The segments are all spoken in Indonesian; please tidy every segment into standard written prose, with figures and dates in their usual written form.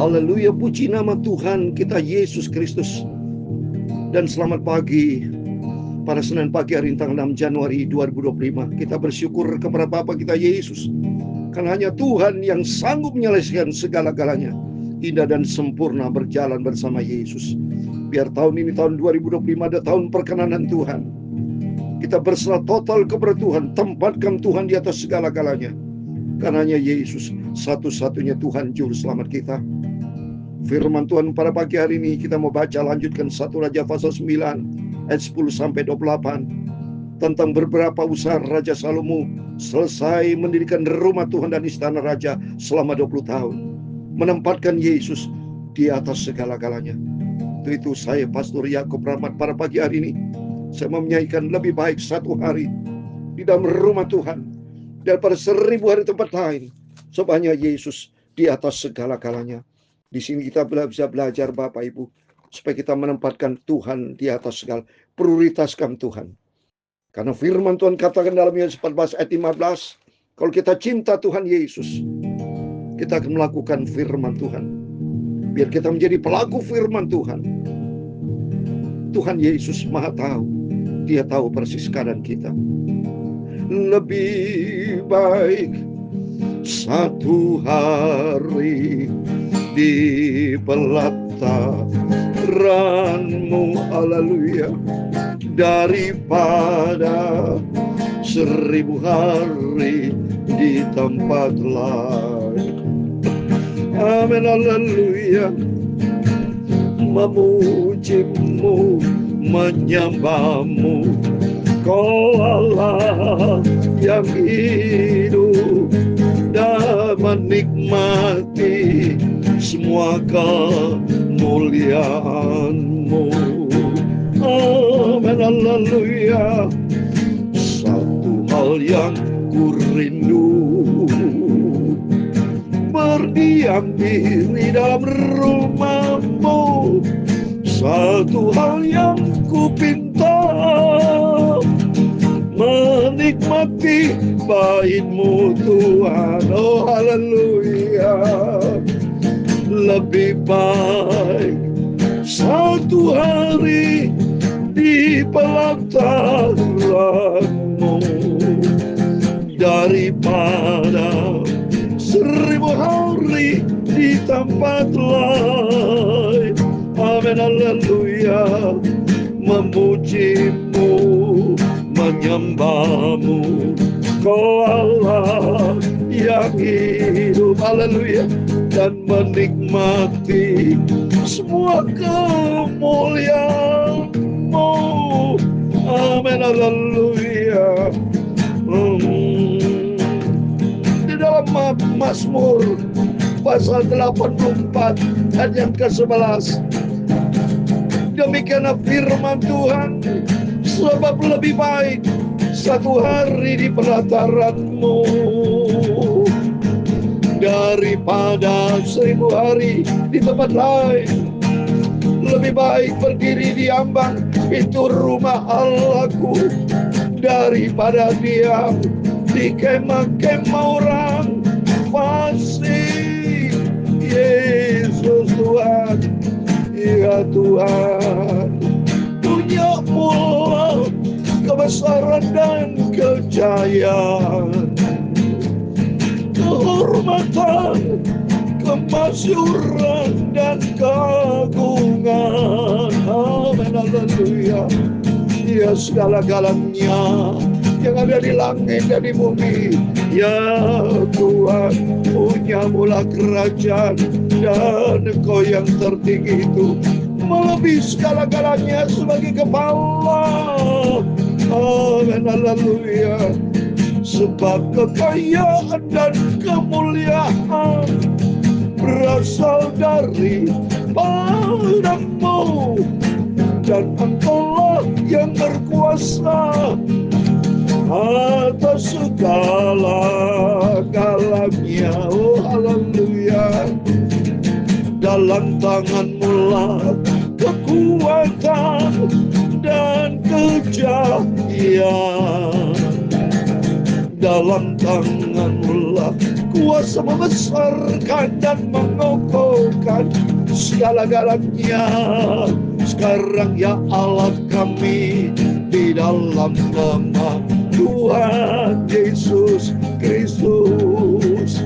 Haleluya, puji nama Tuhan kita Yesus Kristus. Dan selamat pagi pada Senin pagi hari tanggal 6 Januari 2025. Kita bersyukur kepada Bapa kita Yesus, karena hanya Tuhan yang sanggup menyelesaikan segala-galanya. Indah dan sempurna berjalan bersama Yesus. Biar tahun ini, tahun 2025, ada tahun perkenanan Tuhan. Kita berserah total kepada Tuhan, tempatkan Tuhan di atas segala-galanya. Karena hanya Yesus satu-satunya Tuhan Juru Selamat kita. Firman Tuhan pada pagi hari ini kita mau baca, lanjutkan 1 Raja pasal 9 ayat 10 sampai 28 tentang beberapa usaha Raja Salomo selesai mendirikan rumah Tuhan dan istana raja selama 20 tahun, menempatkan Yesus di atas segala-galanya. Itu saya Pastor Yakub Rahmat pada pagi hari ini. Saya mau menyanyikan lebih baik satu hari di dalam rumah Tuhan daripada 1000 hari tempat lain, sebab hanya Yesus di atas segala-galanya. Di sini kita bisa belajar Bapak Ibu, supaya kita menempatkan Tuhan di atas segala, prioritaskan Tuhan. Karena firman Tuhan katakan dalam Yohanes 14 ayat 15, kalau kita cinta Tuhan Yesus, kita akan melakukan firman Tuhan. Biar kita menjadi pelaku firman Tuhan. Tuhan Yesus Maha tahu, Dia tahu persis keadaan kita. Lebih baik satu hari di pelataranmu, haleluya, daripada 1000 hari di tempat lain. Amin, haleluya. Memujimu, menyembahmu, Kau Allah yang hidup, dan menikmati semua kemuliaan-Mu. Amin, haleluya. Satu hal yang ku rindu, berdiam diri dalam rumah-Mu. Satu hal yang ku pinta, menikmati bait-Mu Tuhan. Oh haleluya. Lebih baik satu hari di pelataran-Mu daripada 1000 hari di tempat lain. Amin, haleluya. Memujimu, menyembahmu, Kau Allah yang hidup, haleluya, dan menikmati semua kemuliaan-Mu. Amin, haleluya. Di dalam Mazmur pasal 84 ayat yang ke-11, demikianlah firman Tuhan, sebab lebih baik satu hari di pelataran-Mu daripada 1000 hari di tempat lain. Lebih baik berdiri di ambang pintu rumah Allahku daripada diam di kemah-kemah orang fasik. Yesus Tuhan, ya Tuhan, punya mula kebesaran dan kejayaan, kehormatan, kemasyuran dan keagungan. Amin, haleluya. Ya segala-galanya yang ada di langit dan di bumi, ya Tuhan, punya mula kerajaan, dan Engkau yang tertinggi itu melebihi segala-galanya sebagai kepala. Amin, haleluya. Sebab kekayaan dan kemuliaan berasal dari padamu, dan Engkaulah yang berkuasa atas segala-galanya. Oh haleluya. Dalam tangan-Mu lah kekuatan dan kejayaan. Dalam tangan-Mu lah kuasa membesarkan dan mengokohkan segala-galanya. Sekarang ya Allah kami, di dalam nama Tuhan Yesus Kristus,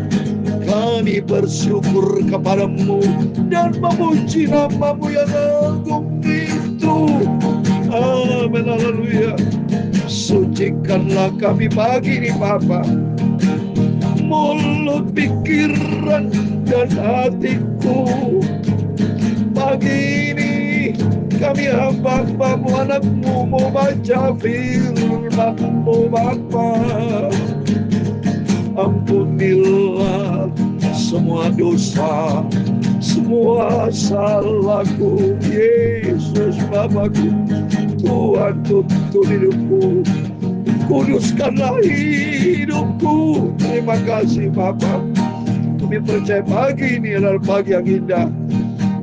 kami bersyukur kepadamu dan memuji namamu yang agung itu. Amin, haleluya. Sucikanlah kami pagi ini Bapa, mulut, pikiran, dan hatiku. Pagi ini kami hamba-hambamu, anakmu, mau baca firman-Mu Bapa. Ampunilah semua dosa, semua salahku, Yesus Bapakku. Tuhan, tuntun hidupku, kuduskanlah hidupku. Terima kasih Bapa. Kami percaya pagi ini adalah pagi yang indah,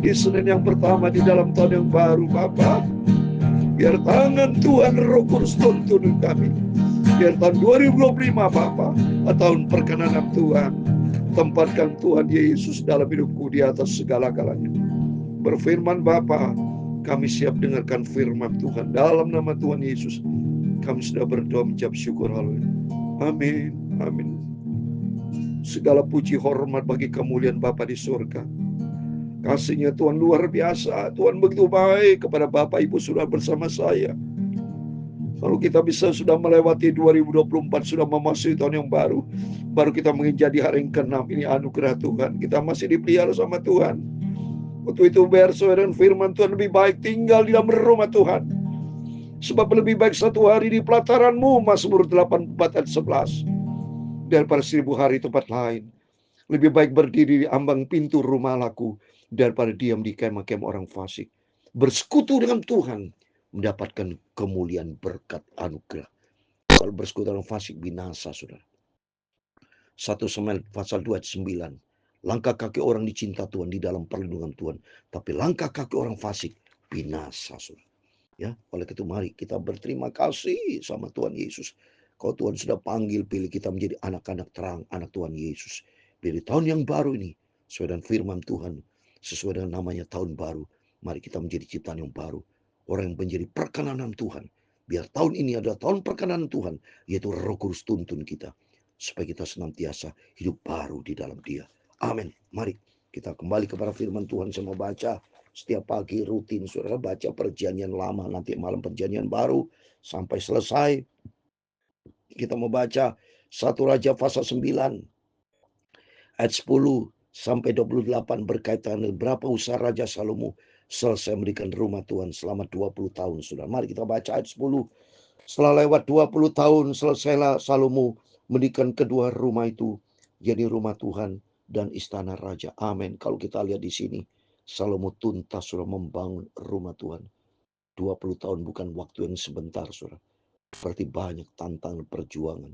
di Senin yang pertama di dalam tahun yang baru Bapa. Biar tangan Tuhan Roh Kudus tuntun kami. Biar tahun 2025 Bapa, tahun perkenanan Tuhan. Tempatkan Tuhan Yesus dalam hidupku di atas segala-galanya. Berfirman Bapa, kami siap dengarkan firman Tuhan. Dalam nama Tuhan Yesus, kami sudah berdoa mengucap syukur. Haleluya. Amin. Amin. Segala puji hormat bagi kemuliaan Bapa di surga. Kasih-Nya Tuhan luar biasa. Tuhan begitu baik kepada Bapak Ibu sudah bersama saya. Kalau kita bisa sudah melewati 2024, sudah memasuki tahun yang baru. Baru kita menginjak di hari yang ke-6. Ini anugerah Tuhan. Kita masih dipelihara sama Tuhan. Untuk itu bersesuai dengan firman Tuhan, lebih baik tinggal di dalam rumah Tuhan. Sebab lebih baik satu hari di pelataran-Mu, Mazmur 84 ayat 11, daripada 1000 hari tempat lain. Lebih baik berdiri di ambang pintu rumah laku, daripada diam di kemah-kemah orang fasik. Bersekutu dengan Tuhan, mendapatkan kemuliaan berkat anugerah. Kalau bersekutu dengan fasik, binasa, saudara. 1 Samuel pasal 2 ayat 9. Langkah kaki orang dicinta Tuhan, di dalam perlindungan Tuhan. Tapi langkah kaki orang fasik, binasa, saudara. Ya, oleh itu mari kita berterima kasih sama Tuhan Yesus. Kalau Tuhan sudah panggil, pilih kita menjadi anak-anak terang, anak Tuhan Yesus. Di tahun yang baru ini, sesuai dengan firman Tuhan, sesuai dengan namanya tahun baru, mari kita menjadi ciptaan yang baru. Orang yang menjadi perkenanan Tuhan. Biar tahun ini adalah tahun perkenanan Tuhan, yaitu Roh Kudus tuntun kita, supaya kita senantiasa hidup baru di dalam Dia. Amin. Mari kita kembali kepada firman Tuhan. Saya mau baca setiap pagi rutin, saudara, baca perjanjian lama, nanti malam perjanjian baru sampai selesai. Kita mau baca 1 Raja pasal 9 ayat 10 sampai 28 berkaitan dengan berapa usaha Raja Salomo selesai mendirikan rumah Tuhan selama 20 tahun. Saudara, mari kita baca ayat 10. Setelah lewat 20 tahun, selesailah Salomo mendirikan kedua rumah itu, jadi rumah Tuhan dan istana raja. Amin. Kalau kita lihat di sini, Salomo tuntas sudah membangun rumah Tuhan. 20 tahun bukan waktu yang sebentar, saudara. Berarti banyak tantangan perjuangan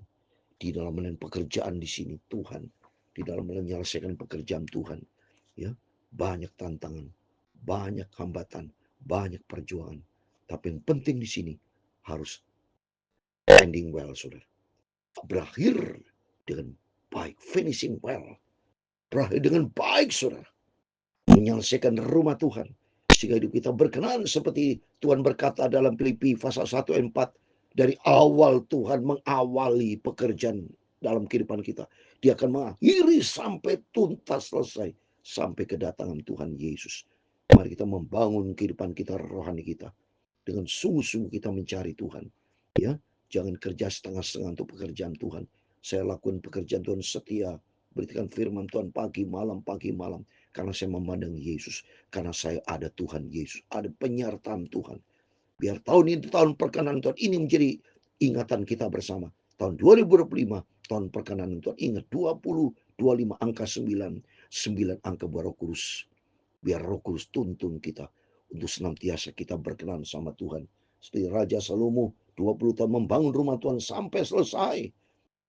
di dalam melakukan pekerjaan di sini Tuhan, di dalam menyelesaikan pekerjaan Tuhan. Ya, banyak tantangan, banyak hambatan, banyak perjuangan. Tapi yang penting di sini harus ending well, saudara. Berakhir dengan baik, finishing well. Berakhir dengan baik, saudara. Menyelesaikan rumah Tuhan. Sehingga hidup kita berkenan seperti Tuhan berkata dalam Filipi pasal 1 ayat 4. Dari awal Tuhan mengawali pekerjaan dalam kehidupan kita. Dia akan mengakhiri sampai tuntas selesai. Sampai kedatangan Tuhan Yesus. Mari kita membangun kehidupan kita, rohani kita. Dengan sungguh-sungguh kita mencari Tuhan. Ya, jangan kerja setengah-setengah untuk pekerjaan Tuhan. Saya lakukan pekerjaan Tuhan setia. Beritakan firman Tuhan pagi malam. Karena saya memandang Yesus. Karena saya ada Tuhan Yesus. Ada penyertaan Tuhan. Biar tahun ini tahun perkenanan Tuhan. Ini menjadi ingatan kita bersama. Tahun 2025, tahun perkenanan Tuhan. Ingat 20, 25, angka 9. 9 angka buat Roh Kudus. Biar Roh Kudus tuntun kita. Untuk senantiasa kita berkenan sama Tuhan. Seperti Raja Salomo 20 tahun membangun rumah Tuhan sampai selesai.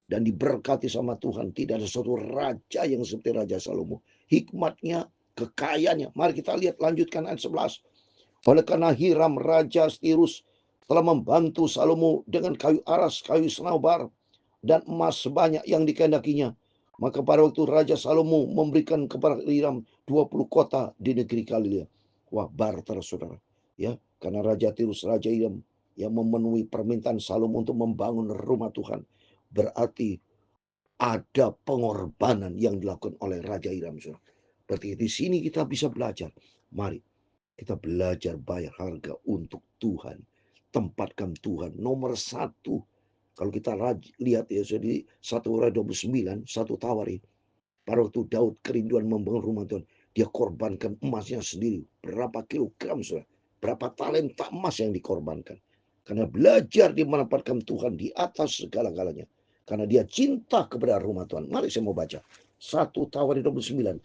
Dan diberkati sama Tuhan. Tidak ada suatu raja yang seperti Raja Salomo. Hikmatnya, kekayaannya. Mari kita lihat, lanjutkan ayat 11. Oleh karena Hiram Raja Tirus telah membantu Salomo dengan kayu aras, kayu senobar, dan emas sebanyak yang dikehendakinya. Maka pada waktu Raja Salomo memberikan kepada Hiram 20 kota di negeri Galilea. Wah, barter saudara. Ya, karena Raja Tirus, Raja Hiram yang memenuhi permintaan Salomo untuk membangun rumah Tuhan. Berarti ada pengorbanan yang dilakukan oleh Raja Hiram, saudara. Berarti di sini kita bisa belajar. Mari kita belajar bayar harga untuk Tuhan. Tempatkan Tuhan nomor satu. Kalau kita lihat ya, jadi 1 Korintus 29, 1 Tawari. Pada waktu Daud kerinduan membangun rumah Tuhan, dia korbankan emasnya sendiri. Berapa kilogram, saudara? Berapa talenta emas yang dikorbankan. Karena belajar dimanfaatkan Tuhan di atas segala-galanya. Karena dia cinta kepada rumah Tuhan. Mari saya mau baca. 1 Tawari 29.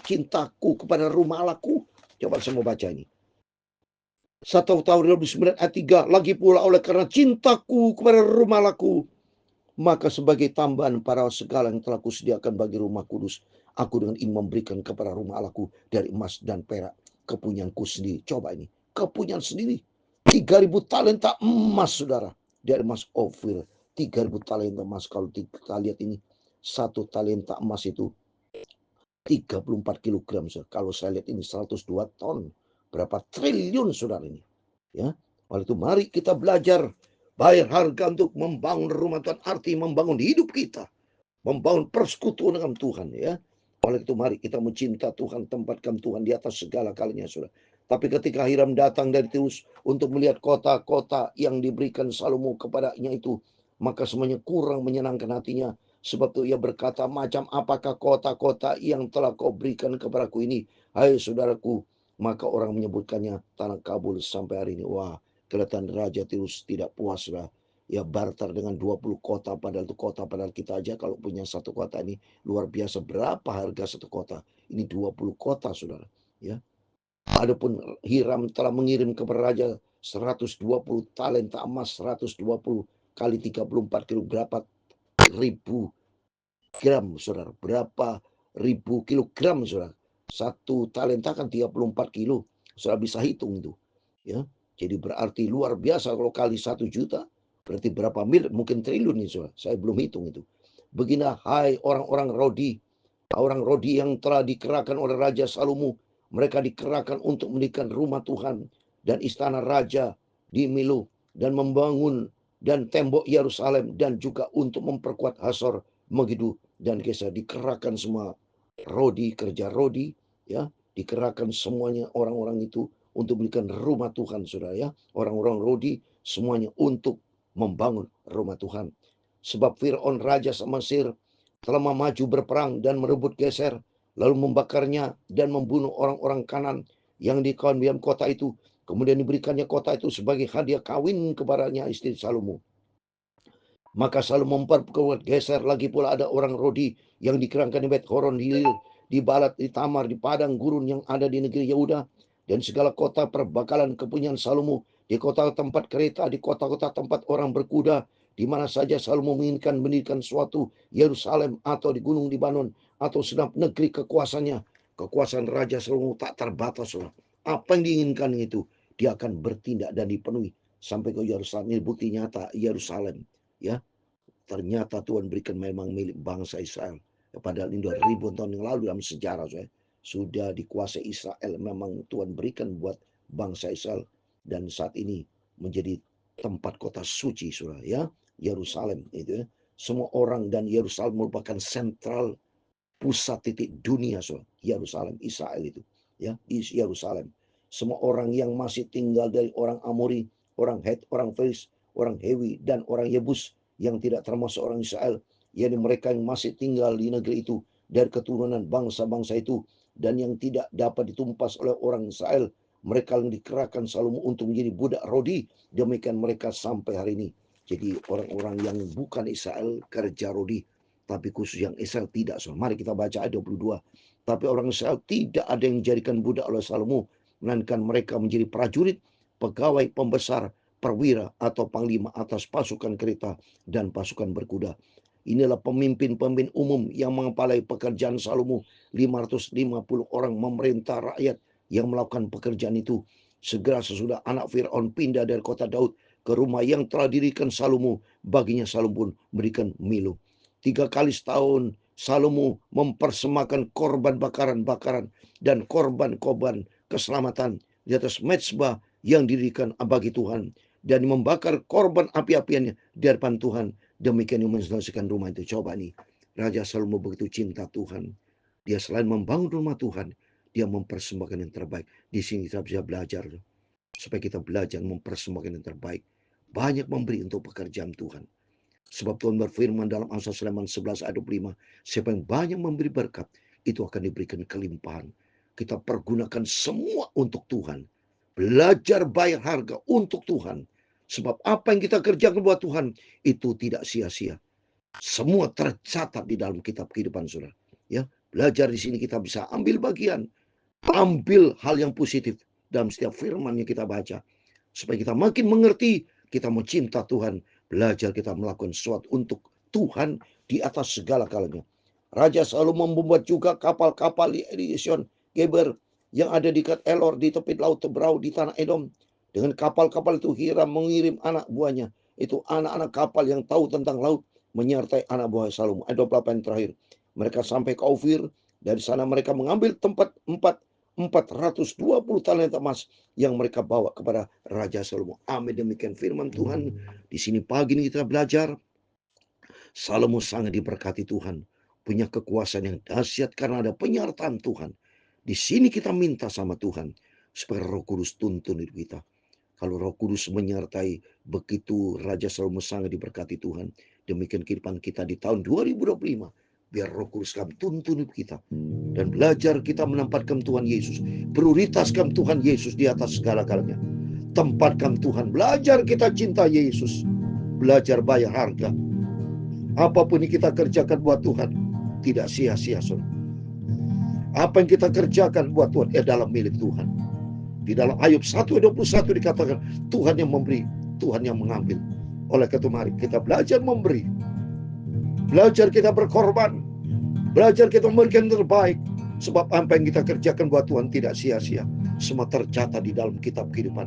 Cintaku kepada rumah Allahku. Coba saya mau baca ini. 1 Tawari 29 ayat 3. Lagi pula oleh karena cintaku kepada rumah Allahku, maka sebagai tambahan para segala yang telah kusediakan bagi rumah kudus, aku dengan ini memberikan kepada rumah Allahku dari emas dan perak, kepunyaanku sendiri. Coba ini, kepunyaan sendiri. 3.000 talenta emas, saudara. Dari emas Ofir, 3.000 talenta emas. Kalau kita lihat ini, 1 talenta emas itu 34 kilogram. Kalau saya lihat ini 102 ton. Berapa triliun, saudara ini. Ya, oleh itu mari kita belajar bayar harga untuk membangun rumah Tuhan, arti membangun hidup kita, membangun persekutuan dengan Tuhan, ya. Oleh itu mari kita mencinta Tuhan, tempatkan Tuhan di atas segala kalinya, saudara. Tapi ketika Hiram datang dari Tirus untuk melihat kota-kota yang diberikan Salomo kepadanya itu, maka semuanya kurang menyenangkan hatinya. Sebab itu ia berkata, macam apakah kota-kota yang telah kau berikan kepadaku ini, hai saudaraku. Maka orang menyebutkannya tanah Kabul sampai hari ini. Wah, kelihatan Raja Tirus tidak puas lah. Ya, barter dengan 20 kota, padahal itu kota, padahal kita aja kalau punya satu kota ini luar biasa. Berapa harga satu kota? Ini 20 kota, saudara. Ya. Adapun Hiram telah mengirim kepada raja 120 talenta emas, 120 kali 34 kilo, berapa ribu gram, saudara. Berapa ribu kilogram, saudara. 1 talenta kan 34 kilo. Saudara bisa hitung itu. Ya. Jadi berarti luar biasa kalau kali 1 juta. Berarti berapa miliar, mungkin triliun nih, saudara. Saya belum hitung itu. Begini, hai orang-orang Rodi. Orang Rodi yang telah dikerahkan oleh Raja Salomo. Mereka dikerahkan untuk mendirikan rumah Tuhan dan istana raja di Milo, dan membangun dan tembok Yerusalem, dan juga untuk memperkuat Hasor, Megiddo, dan Gesa. Dikerahkan semua Rodi, kerja Rodi, ya, dikerahkan semuanya orang-orang itu untuk mendirikan rumah Tuhan, saudara, ya. Orang-orang Rodi semuanya untuk membangun rumah Tuhan. Sebab Fir'aun raja Mesir telah maju berperang dan merebut Geser, lalu membakarnya dan membunuh orang-orang Kanan yang di kawasan kota itu. Kemudian diberikannya kota itu sebagai hadiah kawin kepadanya istri Salomo. Maka Salomo memperkuat Geser. Lagi pula ada orang Rodi yang dikerahkan di Bet Horon, di Balat, di Tamar, di padang gurun yang ada di negeri Yehuda, dan segala kota perbakalan kepunyaan Salomo, di kota tempat kereta, di kota-kota tempat orang berkuda, di mana saja Salomo menginginkan mendirikan suatu Yerusalem atau di gunung Libanon atau segenap negeri kekuasaannya. Kekuasaan Raja Salomo tak terbatas. Apa yang diinginkan itu, dia akan bertindak dan dipenuhi sampai ke Yerusalem. Ini bukti nyata Yerusalem. Ya, ternyata Tuhan berikan memang milik bangsa Israel. Padahal ini 2000 tahun yang lalu dalam sejarah saya sudah dikuasai Israel. Memang Tuhan berikan buat bangsa Israel, dan saat ini menjadi tempat kota suci, saudara, ya, Yerusalem itu, ya. Semua orang, dan Yerusalem merupakan sentral pusat titik dunia, saudara. Yerusalem, Israel itu, ya, Yerusalem. Semua orang yang masih tinggal dari orang Amori, orang Het, orang Feris, orang Hewi, dan orang Yebus yang tidak termasuk orang Israel, yakni mereka yang masih tinggal di negeri itu dari keturunan bangsa-bangsa itu, dan yang tidak dapat ditumpas oleh orang Israel, mereka yang dikerahkan Salomo untuk menjadi budak Rodi, demikian mereka sampai hari ini. Jadi orang-orang yang bukan Israel kerja Rodi, tapi khusus yang Israel tidak. So, mari kita baca ayat 22. Tapi orang Israel tidak ada yang dijadikan budak oleh Salomo, melainkan mereka menjadi prajurit, pegawai, pembesar, perwira atau panglima atas pasukan kereta dan pasukan berkuda. Inilah pemimpin-pemimpin umum yang mengepalai pekerjaan Salomo. 550 orang memerintah rakyat yang melakukan pekerjaan itu. Segera sesudah anak Fir'aun pindah dari kota Daud ke rumah yang telah didirikan Salomo, baginya Salomo pun memberikan Milo. 3 kali setahun Salomo mempersembahkan korban bakaran-bakaran dan korban keselamatan di atas mezbah yang didirikan bagi Tuhan, dan membakar korban api-apiannya di hadapan Tuhan. Demikian yang menyelesaikan rumah itu. Coba nih, Raja Salomo begitu cinta Tuhan. Dia selain membangun rumah Tuhan, dia mempersembahkan yang terbaik. Di sini kita bisa belajar, supaya kita belajar mempersembahkan yang terbaik. Banyak memberi untuk pekerjaan Tuhan. Sebab Tuhan berfirman dalam Amsal Sulaiman 11 ayat 25, siapa yang banyak memberi berkat, itu akan diberikan kelimpahan. Kita pergunakan semua untuk Tuhan. Belajar bayar harga untuk Tuhan. Sebab apa yang kita kerjakan buat Tuhan, itu tidak sia-sia. Semua tercatat di dalam kitab kehidupan, saudara. Ya, belajar di sini kita bisa ambil bagian. Ambil hal yang positif dalam setiap firman yang kita baca. Supaya kita makin mengerti, kita mau cinta Tuhan. Belajar kita melakukan sesuatu untuk Tuhan di atas segala galanya. Raja Salomo membuat juga kapal-kapal di Esion Geber yang ada di dekat Elor, di tepi laut Tebrau, di tanah Edom. Dengan kapal-kapal itu Hiram mengirim anak buahnya. Itu anak-anak kapal yang tahu tentang laut, menyertai anak buah Salomo. Ayat 28 terakhir. Mereka sampai ke Ofir. Dari sana mereka mengambil tempat 420 talenta emas yang mereka bawa kepada Raja Salomo. Amin. Demikian firman Tuhan. Di sini pagi ini kita belajar. Salomo sangat diberkati Tuhan. Punya kekuasaan yang dahsyat karena ada penyertaan Tuhan. Di sini kita minta sama Tuhan supaya Roh Kudus tuntun hidup kita. Kalau Roh Kudus menyertai, begitu Raja Salomo sangat diberkati Tuhan. Demikian kehidupan kita di tahun 2025. Biar Roh Kudus kami tuntun hidup kita. Dan belajar kita menempatkan Tuhan Yesus. Prioritaskan Tuhan Yesus di atas segala-galanya. Tempatkan Tuhan. Belajar kita cinta Yesus. Belajar bayar harga. Apapun yang kita kerjakan buat Tuhan, tidak sia-sia, saudara. Apa yang kita kerjakan buat Tuhan adalah milik Tuhan. Di dalam Ayub 1:21 dikatakan, Tuhan yang memberi, Tuhan yang mengambil. Oleh karena itu mari kita belajar memberi. Belajar kita berkorban. Belajar kita memberikan yang terbaik. Sebab apa yang kita kerjakan buat Tuhan tidak sia-sia. Semua tercatat di dalam kitab kehidupan.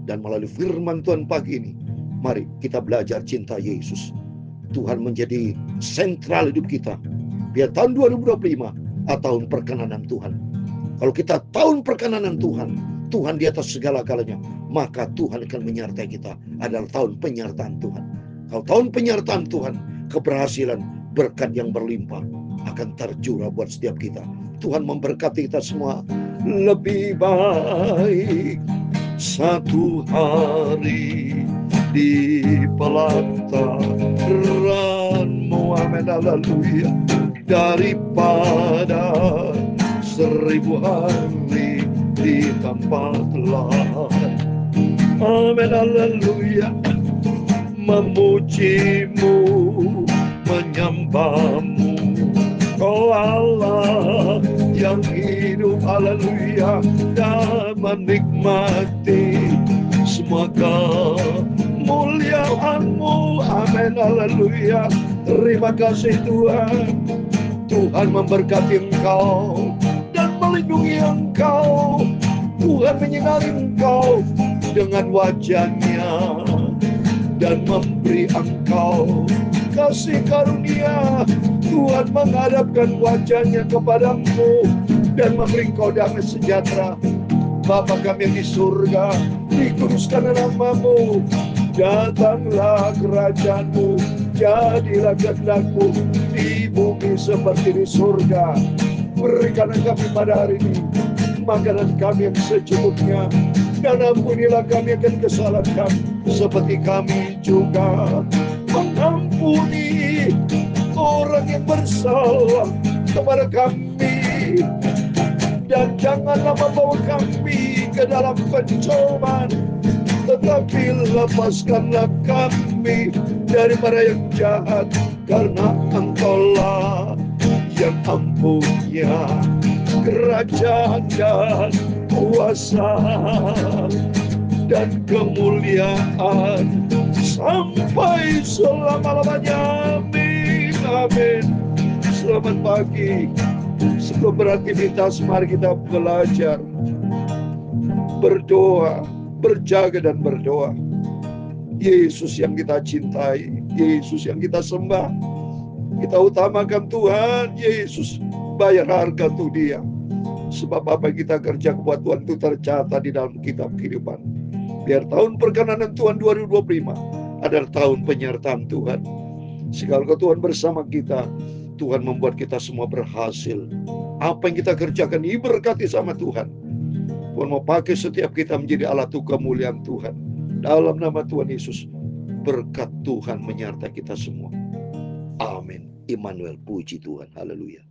Dan melalui firman Tuhan pagi ini, mari kita belajar cinta Yesus. Tuhan menjadi sentral hidup kita. Biar tahun 2025 tahun perkenanan Tuhan. Kalau kita tahun perkenanan Tuhan, Tuhan di atas segala galanya, maka Tuhan akan menyertai kita. Adalah tahun penyertaan Tuhan. Kalau tahun penyertaan Tuhan, keberhasilan, berkat yang berlimpah akan tercurah buat setiap kita. Tuhan memberkati kita semua. Lebih baik satu hari di pelataranmu, amin, haleluya, daripada 1000 hari di tempat lain, amin, haleluya, memujimu, menyembahmu, oh Allah yang hidup, haleluya, dan menikmati semua kemuliaan-Mu, amin, haleluya. Terima kasih Tuhan. Tuhan memberkati Engkau dan melindungi Engkau. Tuhan menyinari Engkau dengan wajah-Nya dan memberi Engkau kasih karunia. Tuhan menghadapkan wajah-Nya kepadamu dan memberi Engkau damai sejahtera. Bapa kami yang di surga, dikuduskan nama-Mu, datanglah kerajaan-Mu, jadilah kehendak-Mu di bumi seperti di surga. Berikanlah kami pada hari ini makanan kami yang secukupnya, dan ampunilah kami akan kesalahan kami, seperti kami juga mengampuni orang yang bersalah kepada kami. Dan janganlah membawa kami ke dalam pencobaan, tetapi lepaskanlah kami daripada yang jahat, karena Engkau-lah yang mempunyai kerajaan dan kuasa dan kemuliaan sampai selama-lamanya. Amin, amin. Selamat pagi. Sebelum beraktivitas, mari kita belajar berdoa, berjaga dan berdoa. Yesus yang kita cintai, Yesus yang kita sembah, Kita utamakan Tuhan Yesus. Bayar harga untuk Dia. Sebab apa yang kita kerja buat Tuhan itu tercatat di dalam kitab kehidupan. Biar tahun perkenanan Tuhan 2025 adalah tahun penyertaan Tuhan. Sekali Tuhan bersama kita, Tuhan membuat kita semua berhasil. Apa yang kita kerjakan diberkati sama Tuhan. Tuhan mau pakai setiap kita menjadi alat kemuliaan Tuhan. Dalam nama Tuhan Yesus, berkat Tuhan menyertai kita semua. Amin. Immanuel, puji Tuhan. Haleluya.